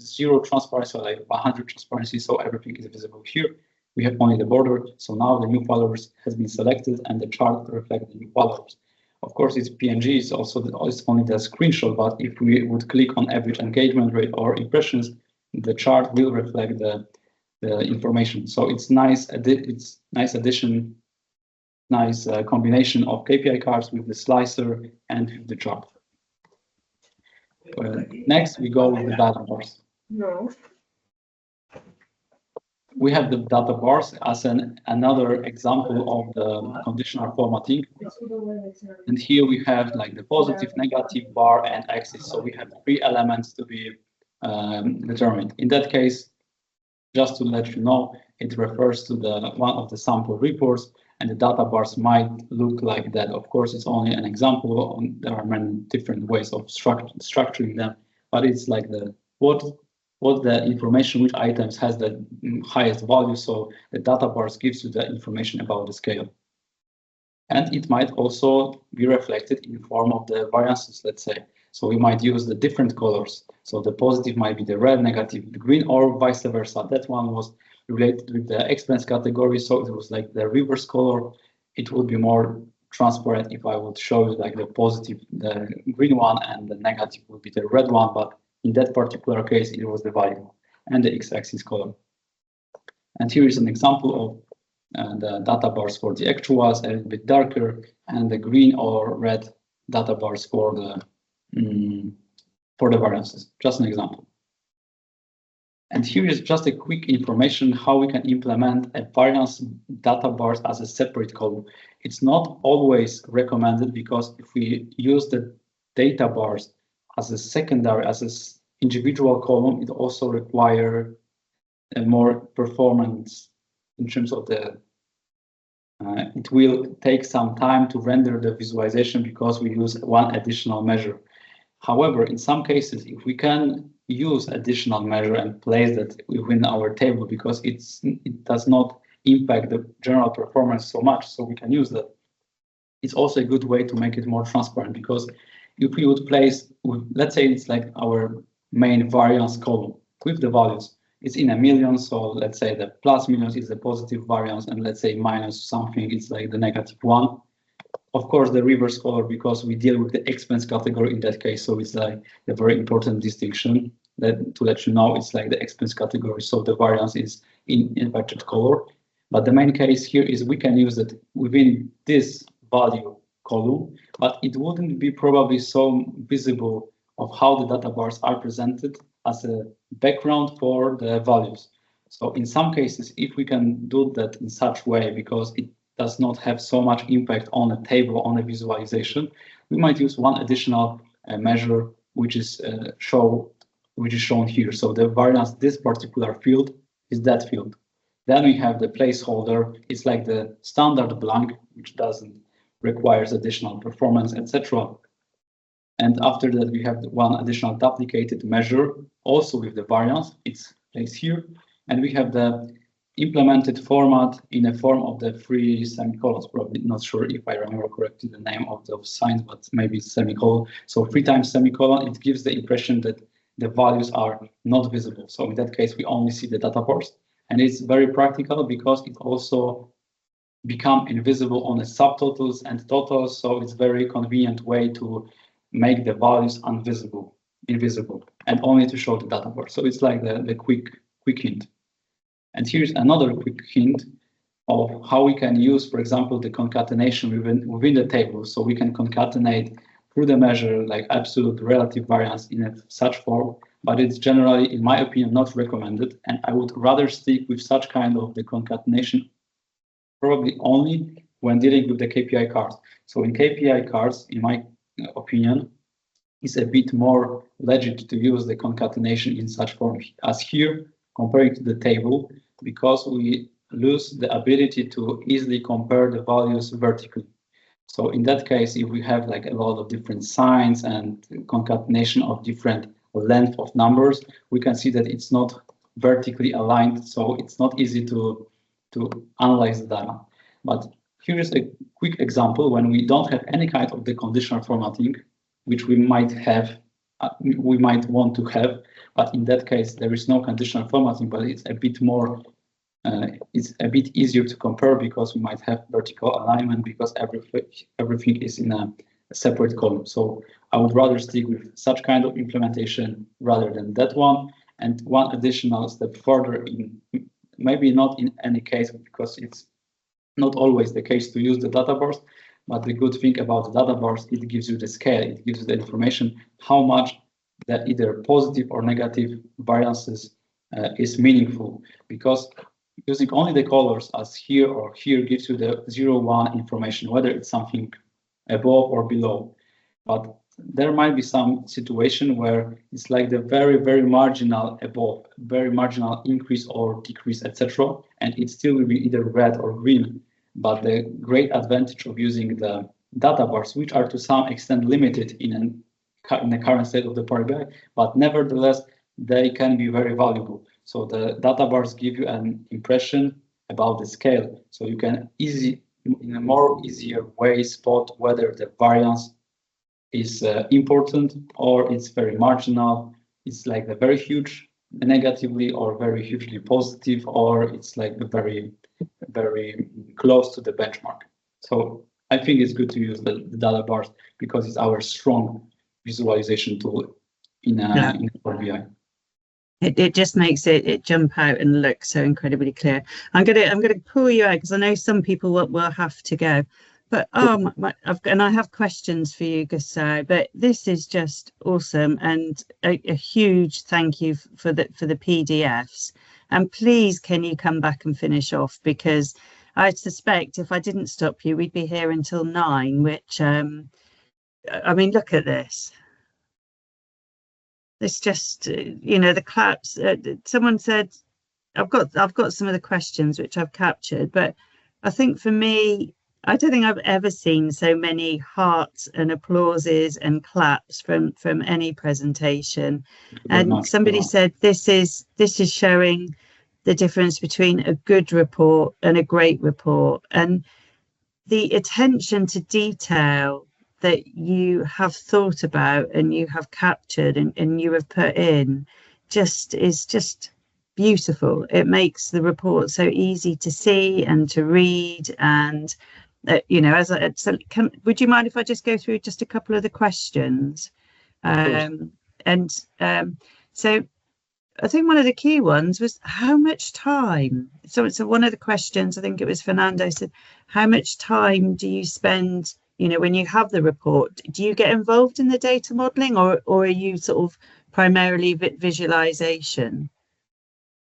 S1: zero transparency, so like 100 transparency, so everything is visible here. We have only the border, so now the new followers has been selected and the chart reflects the new followers. Of course, it's PNG, it's also it's only the screenshot, but if we would click on average engagement rate or impressions, the chart will reflect the information. So it's nice. It's nice addition, nice combination of KPI cards with the slicer and with the chart. Next, we go with the data bars.
S3: No.
S1: We have the data bars as another example of the conditional formatting. And here we have like the positive, negative bar and axis. So we have 3 elements to be determined. In that case, just to let you know, it refers to the one of the sample reports, and the data bars might look like that. Of course, it's only an example. There are many different ways of structuring them, but it's like the what the information, which items has the highest value. So the data bars gives you the information about the scale. And it might also be reflected in form of the variances, let's say. So we might use the different colors. So the positive might be the red, negative, the green, or vice versa. That one was related with the expense category. So it was like the reverse color. It would be more transparent if I would show you like the positive, the green one, and the negative would be the red one. But in that particular case, it was the value and the x-axis color. And here is an example of the data bars for the actuals, a little bit darker, and the green or red data bars for the variances. Just an example. And here is just a quick information how we can implement a variance data bars as a separate column. It's not always recommended, because if we use the data bars as a secondary, as an individual column, it also requires a more performance in terms of the it will take some time to render the visualization because we use one additional measure. However, in some cases, if we can use additional measure and place that within our table, because it does not impact the general performance so much, so we can use that. It's also a good way to make it more transparent, because if we would place, let's say it's like our main variance column with the values, it's in a million. So let's say the plus millions is the positive variance, and let's say minus something, it's like the -1. Of course, the reverse color, because we deal with the expense category in that case. So it's like a very important distinction that to let you know, it's like the expense category. So the variance is in inverted color. But the main case here is we can use it within this value column, but it wouldn't be probably so visible of how the data bars are presented as a background for the values. So in some cases, if we can do that in such way, because it does not have so much impact on a table, on a visualization, we might use one additional measure, which is shown here. So the variance, this particular field is that field. Then we have the placeholder. It's like the standard blank, which doesn't requires additional performance, etc. And after that, we have one additional duplicated measure, also with the variance. It's placed here. And we have the implemented format in a form of the 3 semicolons. Probably not sure if I remember correctly the name of those signs, but maybe it's semicolon. So 3 times semicolon, it gives the impression that the values are not visible. So in that case, we only see the data bars. And it's very practical because it also become invisible on the subtotals and totals. So it's very convenient way to make the values invisible, and only to show the data bar. So it's like the quick hint. And here's another quick hint of how we can use, for example, the concatenation within the table. So we can concatenate through the measure like absolute relative variance in such form, but it's generally, in my opinion, not recommended. And I would rather stick with such kind of the concatenation probably only when dealing with the KPI cards. So in KPI cards, in my opinion, it's a bit more legit to use the concatenation in such form as here, comparing to the table, because we lose the ability to easily compare the values vertically. So in that case, if we have like a lot of different signs and concatenation of different length of numbers, we can see that it's not vertically aligned. So it's not easy to analyze the data. But here is a quick example when we don't have any kind of the conditional formatting, which we might have, we might want to have, but in that case there is no conditional formatting, but it's a bit more, it's a bit easier to compare because we might have vertical alignment because everything is in a separate column. So I would rather stick with such kind of implementation rather than that one. And one additional step further, in maybe not in any case, because it's not always the case to use the data bars, but the good thing about the data bars, it gives you the scale, it gives you the information, how much that either positive or negative variances is meaningful, because using only the colors as here or here gives you the 0, 1 information, whether it's something above or below. But there might be some situation where it's like the very, very marginal above, very marginal increase or decrease, etc. And it still will be either red or green. But the great advantage of using the data bars, which are to some extent limited in the current state of the Power BI, but nevertheless, they can be very valuable. So the data bars give you an impression about the scale. So you can in a more easier way, spot whether the variance is important or it's very marginal. It's like the very huge negatively or very hugely positive, or it's like very, very close to the benchmark. So I think it's good to use the data bars because it's our strong visualization tool in Power BI.
S2: It just makes it jump out and look so incredibly clear. I'm gonna pull you out because I know some people will have to go. But and I have questions for you, Gustaw. But this is just awesome, and a huge thank you for the PDFs. And please, can you come back and finish off, because I suspect if I didn't stop you, we'd be here until 9. Which I mean, look at this. It's just the claps. Someone said I've got some of the questions which I've captured, but I think for me, I don't think I've ever seen so many hearts and applauses and claps from any presentation. And somebody said this is showing the difference between a good report and a great report, and the attention to detail that you have thought about and you have captured and you have put in is just beautiful. It makes the report so easy to see and to read. And you know, would you mind if I just go through just a couple of the questions? So I think one of the key ones was how much time. So one of the questions, I think it was Fernando, said, how much time do you spend, you know, when you have the report? Do you get involved in the data modeling, or are you sort of primarily visualization?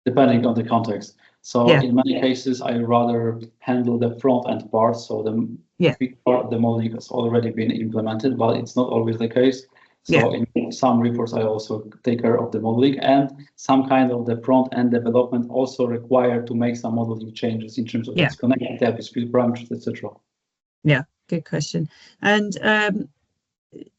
S1: Depending on the context. So in many cases, I rather handle the front end part. So the big part of the modeling has already been implemented, but it's not always the case. So in some reports, I also take care of the modeling, and some kind of the front end development also required to make some modeling changes in terms of its connected tab, field parameters, etc. Yeah,
S2: good question. And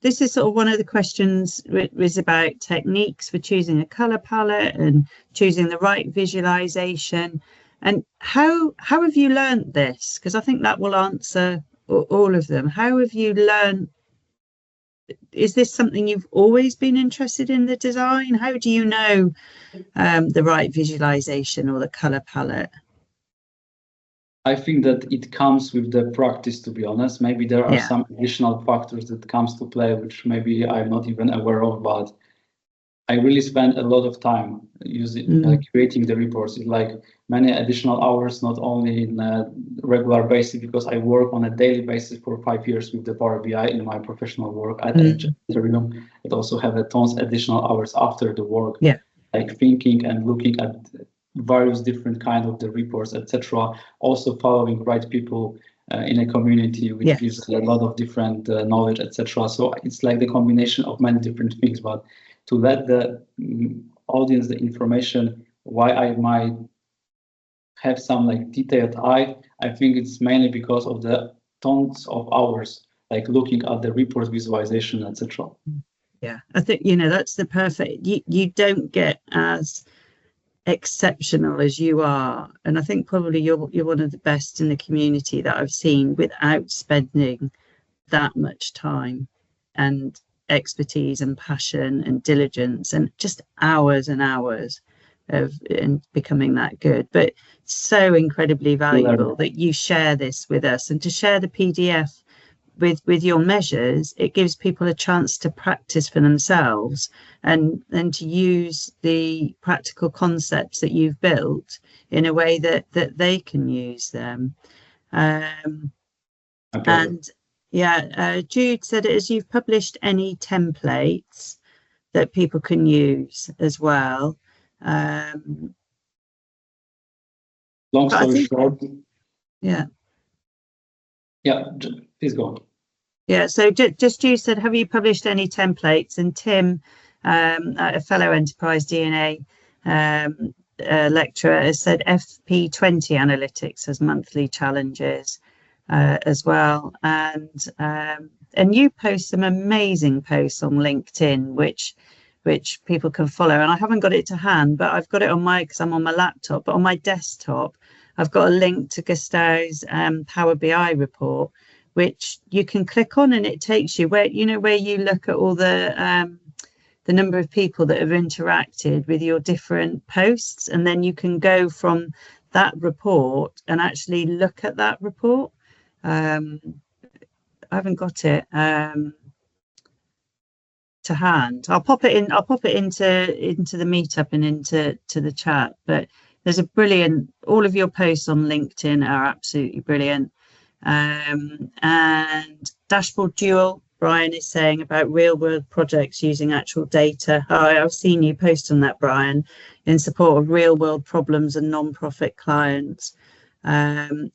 S2: this is sort of one of the questions was about techniques for choosing a color palette and choosing the right visualization. And how have you learned this? Because I think that will answer all of them. How have you learned? Is this something you've always been interested in, the design? How do you know the right visualization or the color palette?
S1: I think that it comes with the practice, to be honest. Maybe there are some additional factors that comes to play, which maybe I'm not even aware of, but I really spend a lot of time creating the reports. It's like many additional hours, not only in a regular basis, because I work on a daily basis for 5 years with the Power BI in my professional work at Ethereum. I also have a tons additional hours after the work, like thinking and looking at various different kind of the reports, etc. Also following right people in a community, which gives a lot of different knowledge, etc. So it's like the combination of many different things, but to let the audience the information why I might have some like detailed eye, I think it's mainly because of the tons of hours like looking at the report visualization, etc.
S2: Yeah, I think, you know, that's the perfect, you don't get as exceptional as you are, and I think probably you're one of the best in the community that I've seen without spending that much time and expertise and passion and diligence and just hours and hours of becoming that good. But so incredibly valuable that you share this with us, and to share the PDF with your measures, it gives people a chance to practice for themselves and to use the practical concepts that you've built in a way that they can use them. And Jude said, as you've published any templates that people can use as well.
S1: Long story short.
S2: Yeah,
S1: please go on.
S2: Yeah, so just Jude said, have you published any templates? And Tim, a fellow Enterprise DNA lecturer, has said FP20 Analytics has monthly challenges as well. And you post some amazing posts on LinkedIn, which people can follow. And I haven't got it to hand, but I've got it on because I'm on my laptop, but on my desktop, I've got a link to Gustaw's Power BI report, which you can click on, and it takes you where you look at all the number of people that have interacted with your different posts, and then you can go from that report and actually look at that report. I haven't got it to hand. I'll pop it into the meetup and into the chat. But there's a brilliant, all of your posts on LinkedIn are absolutely brilliant. And Dashboard Duel, Brian is saying about real world projects using actual data. I've seen you post on that, Brian, in support of real world problems and non-profit clients. And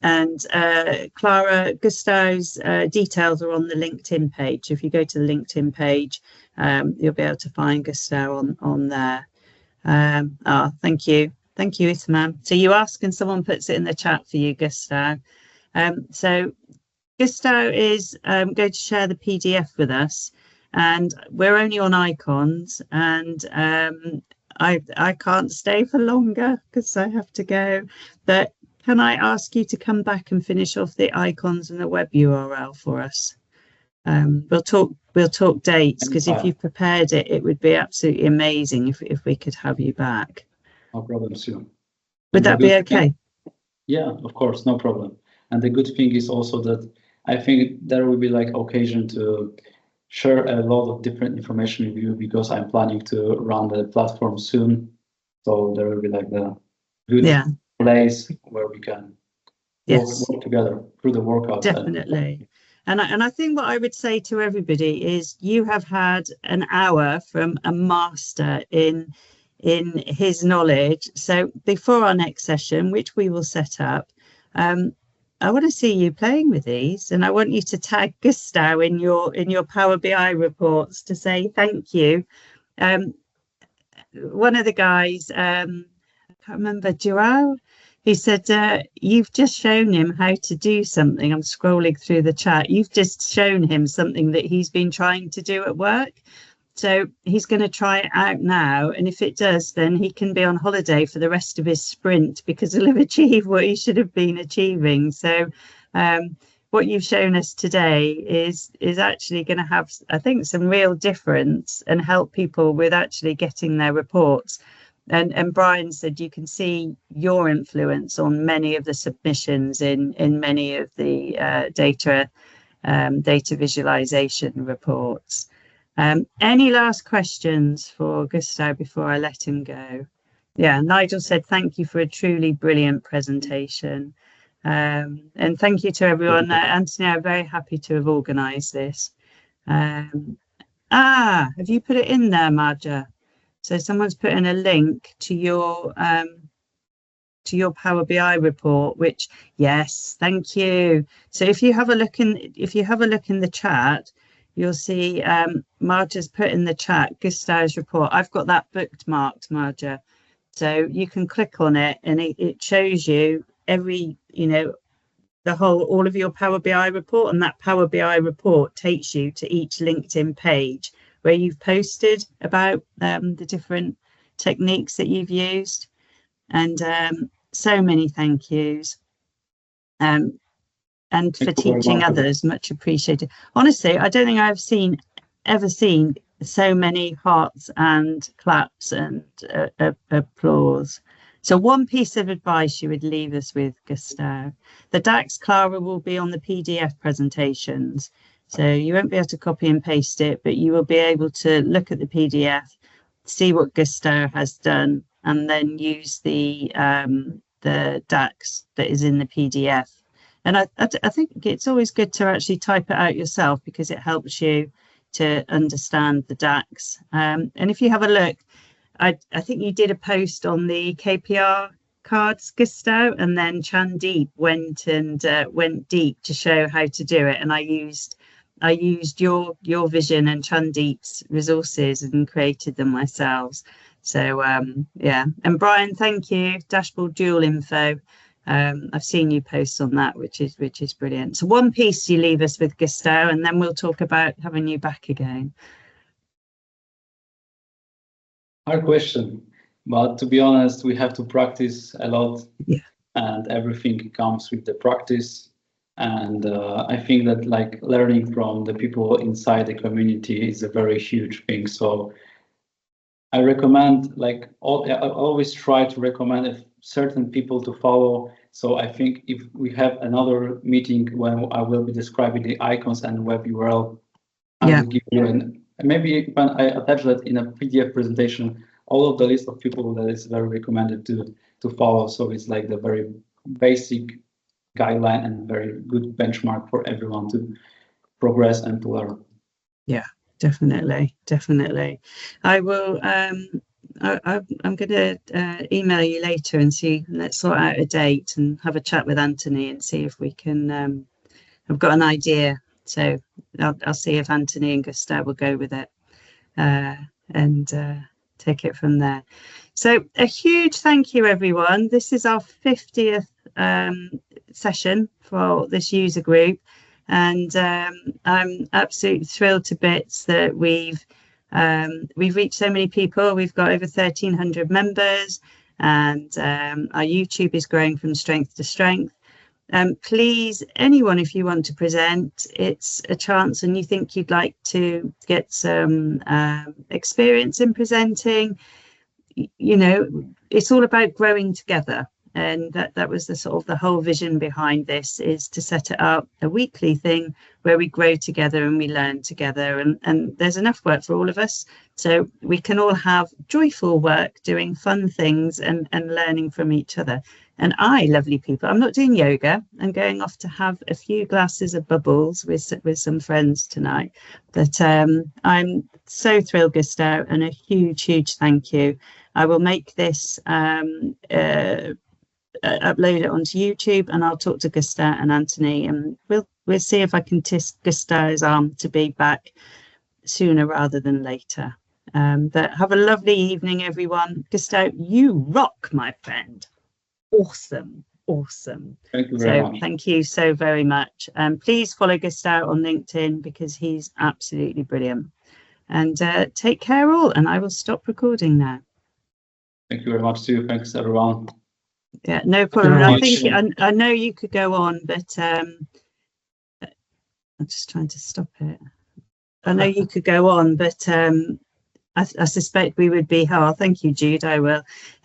S2: Clara, Gustaw's details are on the LinkedIn page. If you go to the LinkedIn page, you'll be able to find Gustaw on there. Thank you, Ithman. So you ask and someone puts it in the chat for you, Gustaw. So Gustaw is going to share the PDF with us, and we're only on icons, and I can't stay for longer because I have to go. But can I ask you to come back and finish off the icons and the web URL for us? We'll talk dates, because if you've prepared it, it would be absolutely amazing if we could have you back.
S1: No problem, Sue.
S2: Would that be okay?
S1: Yeah, of course, no problem. And the good thing is also that I think there will be like occasion to share a lot of different information with you, because I'm planning to run the platform soon. So there will be like the good place where we can work together through the workout.
S2: Definitely. And I think what I would say to everybody is you have had an hour from a master in his knowledge. So before our next session, which we will set up, I want to see you playing with these, and I want you to tag Gustaw in your Power BI reports to say thank you. One of the guys, I can't remember, Joao, he said, you've just shown him how to do something. I'm scrolling through the chat. You've just shown him something that he's been trying to do at work. So he's going to try it out now. And if it does, then he can be on holiday for the rest of his sprint, because he'll have achieved what he should have been achieving. So what you've shown us today is actually going to have, I think, some real difference and help people with actually getting their reports. And Brian said you can see your influence on many of the submissions in many of the data visualization reports. Any last questions for Gustaw before I let him go? Yeah, Nigel said thank you for a truly brilliant presentation. And thank you to everyone. Anthony, I'm very happy to have organised this. Have you put it in there, Marja? So someone's put in a link to your Power BI report, which, yes, thank you. So if you have a look in the chat, you'll see Marja's put in the chat Gustaw's report. I've got that bookmarked, Marja. So you can click on it and it shows you all of your Power BI report, and that Power BI report takes you to each LinkedIn page where you've posted about the different techniques that you've used. And so many thank yous. And for teaching others, much appreciated. Honestly, I don't think I've ever seen so many hearts and claps and applause. So one piece of advice you would leave us with, Gustaw. The DAX Clara will be on the PDF presentations. So you won't be able to copy and paste it, but you will be able to look at the PDF, see what Gustaw has done, and then use the DAX that is in the PDF. And I think it's always good to actually type it out yourself, because it helps you to understand the DAX. And if you have a look, I think you did a post on the KPR cards, Gustaw, and then Chandeep went deep to show how to do it. And I used your vision and Chandeep's resources and created them myself. So yeah, and Brian, thank you. Dashboard dual info. I've seen you post on that, which is brilliant. So one piece you leave us with, Gustaw, and then we'll talk about having you back again.
S1: Hard question, but to be honest, we have to practice a lot.
S2: Yeah.
S1: And everything comes with the practice. And I think that like learning from the people inside the community is a very huge thing. So I recommend, I always try to recommend certain people to follow. So I think if we have another meeting when I will be describing the icons and web URL, I will give you maybe when I attach that in a PDF presentation, all of the list of people that is very recommended to follow. So it's like the very basic guideline and very good benchmark for everyone to progress and to learn.
S2: Yeah, definitely. I will. I'm going to email you later and see. Let's sort out a date and have a chat with Anthony and see if we can. I've got an idea, so I'll see if Anthony and Gustaw will go with it, and take it from there. So a huge thank you, everyone. This is our 50th session for this user group, and I'm absolutely thrilled to bits that we've reached so many people. We've got over 1,300 members, and our YouTube is growing from strength to strength. Please, anyone, if you want to present, it's a chance and you think you'd like to get some experience in presenting, you know, it's all about growing together. And that was the sort of the whole vision behind this, is to set it up a weekly thing where we grow together and we learn together. And there's enough work for all of us. So we can all have joyful work, doing fun things and learning from each other. And lovely people, I'm not doing yoga. I'm going off to have a few glasses of bubbles with some friends tonight. But I'm so thrilled, Gustaw, and a huge, huge thank you. I will make this upload it onto YouTube, and I'll talk to Gustaw and Anthony, and we'll see if I can twist Gustaw's arm to be back sooner rather than later. But have a lovely evening, everyone. Gustaw, you rock, my friend. Awesome.
S1: Thank you very much.
S2: Thank you so very much. Please follow Gustaw on LinkedIn because he's absolutely brilliant. And take care all, and I will stop recording now.
S1: Thank you very much too. Thanks everyone.
S2: Yeah, no problem. I know you could go on, but I'm just trying to stop it. I know you could go on, but I suspect we would be. Oh, thank you, Jude. I will.